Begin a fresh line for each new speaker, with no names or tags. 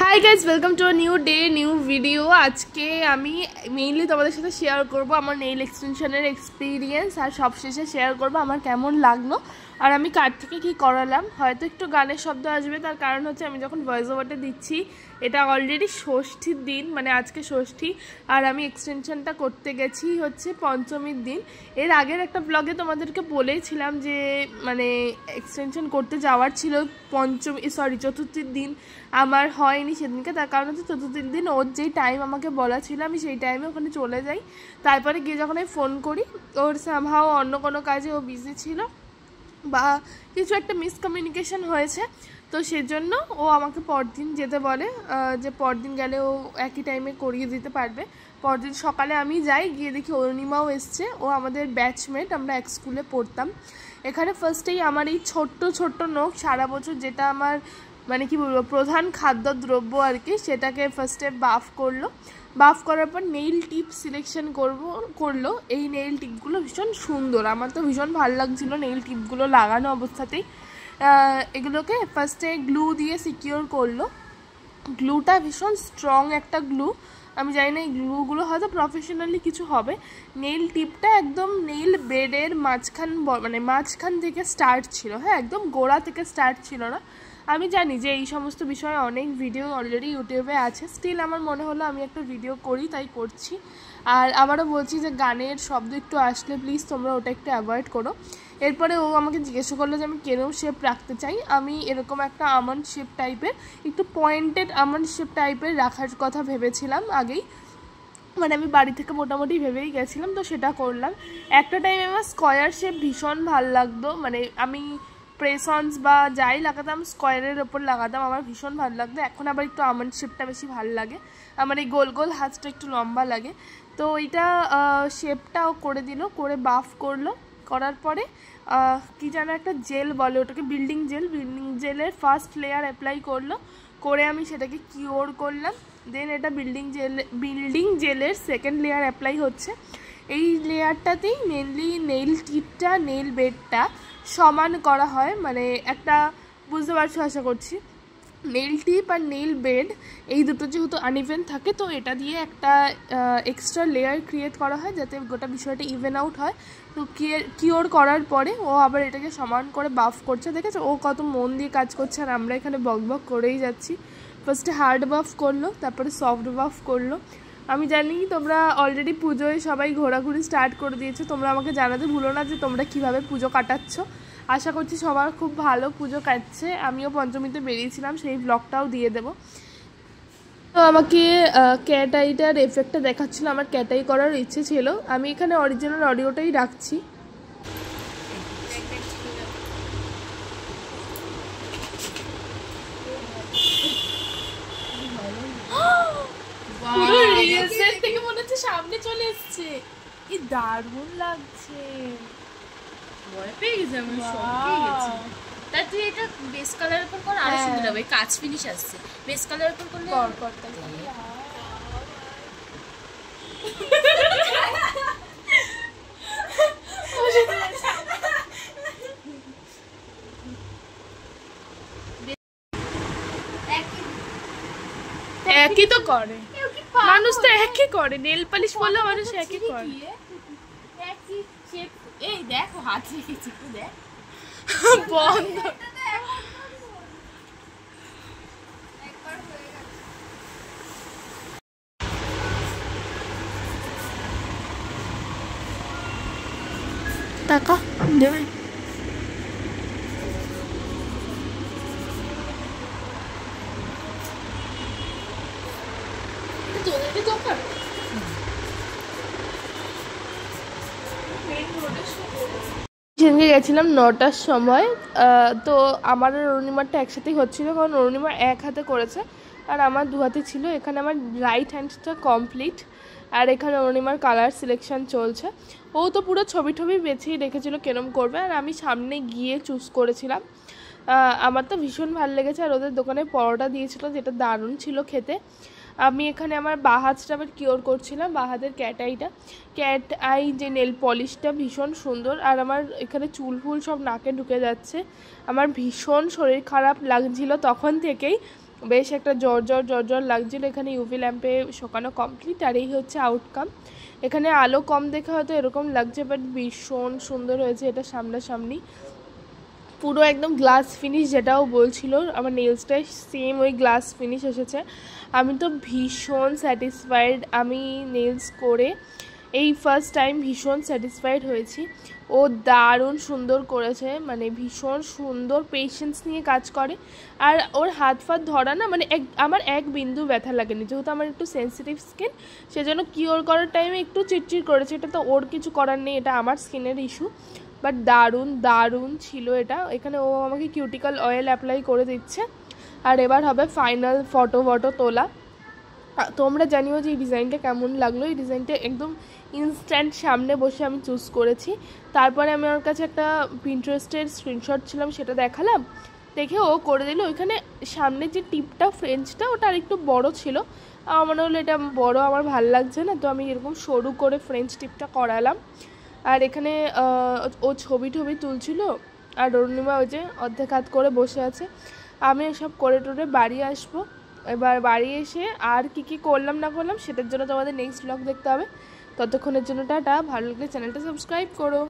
High guys welcome to a new day new video. आज के आमी मेनलि तुम्हारे साथे शेयर करब आमार नेल एक्सटेंशनेर एक्सपिरियेंस और सबशेषे शेयर करब आमार केमन लागलो और आमी कार थेके कि करालाम। हयतो एकटु गानेर शब्द आसबे, तार कारण होच्छे आमी जखन भয়েস ओभारटा दिচ্ছি এটা অলরেডি ষষ্ঠীর দিন, মানে আজকে ষষ্ঠী আর আমি এক্সটেনশনটা করতে গেছি হচ্ছে পঞ্চমীর দিন। এর আগের একটা ব্লগে তোমাদেরকে বলেছিলাম যে মানে এক্সটেনশন করতে যাওয়ার ছিল চতুর্থীর দিন, আমার হয়নি সেদিনকে। তার কারণ হচ্ছে চতুর্থীর দিন ওর যেই টাইম আমাকে বলা ছিল আমি সেই টাইমে ওখানে চলে যাই। তারপরে গিয়ে যখন আমি ফোন করি ওর সামহাও অন্য কোনো কাজে ও বিজি ছিল বা কিছু একটা মিসকমিউনিকেশন হয়েছে, তো সেজন্য ও আমাকে পরদিন যেতে বলে যে পরদিন গেলে ও একই টাইমে করিয়ে দিতে পারবে। পরদিন সকালে আমি যাই, গিয়ে দেখি অরুণিমাও এসছে, ও আমাদের ব্যাচমেট, আমরা এক স্কুলে পড়তাম। এখানে ফার্স্টেই আমার এই ছোট্ট ছোট্ট নখ সারা বছর যেটা আমার মানে কি বলবো প্রধান খাদ্যদ্রব্য আর কি, সেটাকে ফার্স্টে বাফ করলো। বাফ করার পর নেইল টিপ সিলেকশন করলো। এই নেইল টিপগুলো ভীষণ সুন্দর, আমার তো ভীষণ ভালো লাগছিলো নেইল টিপগুলো লাগানো অবস্থাতেই। এগুলোকে ফার্স্টে গ্লু দিয়ে সিকিওর করলো। গ্লুটা ভীষণ স্ট্রং একটা গ্লু, আমি জানি না এই গ্লুগুলো হয়তো প্রফেশনালি কিছু হবে। নেইল টিপটা একদম নেইল বেডের মাঝখান থেকে স্টার্ট ছিল, হ্যাঁ একদম গোড়া থেকে স্টার্ট ছিল না। আমি জানি যে এই সমস্ত বিষয়ে অনেক ভিডিও অলরেডি ইউটিউবে আছে, স্টিল আমার মনে হলো আমি একটা ভিডিও করি, তাই করছি। আর আবারও বলছি যে গানের শব্দ একটু আসলে প্লিজ তোমরা ওটা একটু অ্যাভয়েড করো। এরপরে ও আমাকে জিজ্ঞাসা করলো যে আমি কেন শেপ রাখতে চাই। আমি এরকম একটা আমন্ড শেপ টাইপের, একটু পয়েন্টেড আমন্ড শেপ টাইপের রাখার কথা ভেবেছিলাম আগেই, মানে আমি বাড়ি থেকে মোটামুটি ভেবেই গেছিলাম, তো সেটা করলাম। একটা টাইমে আমার স্কোয়ার শেপ ভীষণ ভাল লাগতো, মানে আমি প্রেসন্স বা যাই লাগাতাম স্কোয়ারের ওপর লাগাতাম, আমার ভীষণ ভালো লাগতো। এখন আবার একটু আমন্ড শেপটা বেশি ভালো লাগে, আমার এই গোল গোল হাতটা একটু লম্বা লাগে। তো এইটা শেপটাও করে দিল, করে বাফ করলো। করার পরে কি যেন একটা জেল বলে ওটাকে, বিল্ডিং জেলের ফার্স্ট লেয়ার অ্যাপ্লাই করলো, করে আমি সেটাকে কিওর করলাম। দেন এটা বিল্ডিং জেলের সেকেন্ড লেয়ার অ্যাপ্লাই হচ্ছে। এই লেয়ারটাতেই মেনলি নেইল টিপটা নেইল বেডটা সমান করা হয়, মানে একটা বুঝতে পারছো আশা করছি। নেইল টিপ আর নেইল বেড এই দুটো যেহেতু আনইভেন থাকে, তো এটা দিয়ে একটা এক্সট্রা লেয়ার ক্রিয়েট করা হয় যাতে গোটা বিষয়টা ইভেন আউট হয়। তো কিওর করার পরে ও আবার এটাকে সমান করে বাফ করছে, দেখেছো ও কত মন দিয়ে কাজ করছে, আর আমরা এখানে বক করেই যাচ্ছি। ফার্স্টে হার্ড বাফ করলো, তারপরে সফট বাফ করলো। আমি জানি তোমরা অলরেডি পুজোয় সবাই ঘোরাঘুরি স্টার্ট করে দিয়েছো, তোমরা আমাকে জানাতে ভুলো না যে তোমরা কিভাবে পুজো কাটাচ্ছ। আশা করছি সবার খুব ভালো পুজো কাটছে। আমিও পঞ্চমীতে বেরিয়েছিলাম, সেই ব্লগটাও দিয়ে দেবো। তো আমাকে ক্যাট আইটার এফেক্টটা দেখাচ্ছিল, আমার ক্যাট আই করার ইচ্ছে ছিল। আমি এখানে অরিজিনাল অডিওটাই রাখছি। থেকে মনে হচ্ছে সামনে চলে এসছে, কি দারুণ লাগছে।
ভয় পেয়ে গেছি আমি, শকে গেছি। তা তুই এটা বেস কালারের উপর কর, আরো সুন্দর হবে। কাচ ফিনিশ আসছে, বেস কালারের উপর করলে
একই তো করে মানুষ, তো একই করে। নেল পালিশ বললে মানুষ একই করে।
এই দেখো হাত রেখেছি, তুই দেখ
বন্ধ। টাকা দেবে তোদেরকে দরকার। সেদিনকে গেছিলাম 9টার সময়, তো আমার আর অরুণিমারটা একসাথেই হচ্ছিলো, কারণ অরুণিমা এক হাতে করেছে আর আমার দু হাতে ছিল। এখানে আমার রাইট হ্যান্ডটা কমপ্লিট, আর এখানে অরুণিমার কালার সিলেকশন চলছে। ও তো পুরো ছবি বেছেই রেখেছিল কেরম করবে, আর আমি সামনে গিয়ে চুজ করেছিলাম। আমার তো ভীষণ ভালো লেগেছে, আর ওদের দোকানে পরোটা দিয়েছিল যেটা দারুণ ছিল খেতে। আমি এখানে আমার বাঁ হাতটা আবার কিওর করছিলাম, বাঁ হাতের ক্যাট আই যে নেল পলিশটা ভীষণ সুন্দর। আর আমার এখানে চুল ফুল সব নাকে ঢুকে যাচ্ছে, আমার ভীষণ শরীর খারাপ লাগছিল তখন থেকেই। বেশ একটা জর্জর লাগছিল। এখানে ইউভি ল্যাম্পে শোকানো কমপ্লিট, আর এই হচ্ছে আউটকাম। এখানে আলো কম দেখে হয়তো এরকম লাগছে, বাট ভীষণ সুন্দর হয়েছে এটা সামনাসামনি। পুরো একদম গ্লাস ফিনিশ, যেটাও বলছিল আমার নেলসটাই সেম ওই গ্লাস ফিনিশ এসেছে। আমি তো ভীষণ স্যাটিসফাইড, আমি নেলস করে এই ফার্স্ট টাইম ভীষণ স্যাটিসফাইড হয়েছি। ও দারুণ সুন্দর করেছে, মানে ভীষণ সুন্দর পেশেন্স নিয়ে কাজ করে। আর ওর হাত ফাত ধরা না, মানে আমার এক বিন্দু ব্যথা লাগেনি, যেহেতু আমার একটু সেন্সিটিভ স্কিন, সেজন্য কিওর করার টাইমে একটু চিটচিট করেছে। এটা তো ওর কিছু করার নেই, এটা আমার স্কিনের ইস্যু, বাট দারুণ ছিল এটা। এখানে ও আমাকে কিউটিক্যাল অয়েল অ্যাপ্লাই করে দিচ্ছে, আর এবার হবে ফাইনাল ফটো তোলা। তোমরা জানিও যে এই ডিজাইনটা কেমন লাগলো। এই ডিজাইনটা একদম ইনস্ট্যান্ট সামনে বসে আমি চুজ করেছি। তারপরে আমি ওর কাছে একটা পিন্টারেস্টের স্ক্রিনশট ছিলাম, সেটা দেখালাম, দেখে ও করে দিল। ওইখানে সামনে যে টিপটা ফ্রেঞ্চটা ওটা আর একটু বড় ছিল, আমার মনে হলো এটা বড় আমার ভাল লাগছে না, তো আমি এরকম সরু করে ফ্রেঞ্চ টিপটা করালাম। আর এখানে ও ছবি তুলছিল, আর অরুণিমা ওই যে অর্ধেক হাত করে বসে আছে। আমি এসব করে টোরে বাড়ি আসবো। এবার বাড়ি এসে আর কি করলাম না করলাম সেটার জন্য তোমাদের নেক্সট ব্লগ দেখতে হবে। ততক্ষণের জন্য টাটা। ভালো লাগলে চ্যানেলটা সাবস্ক্রাইব করো।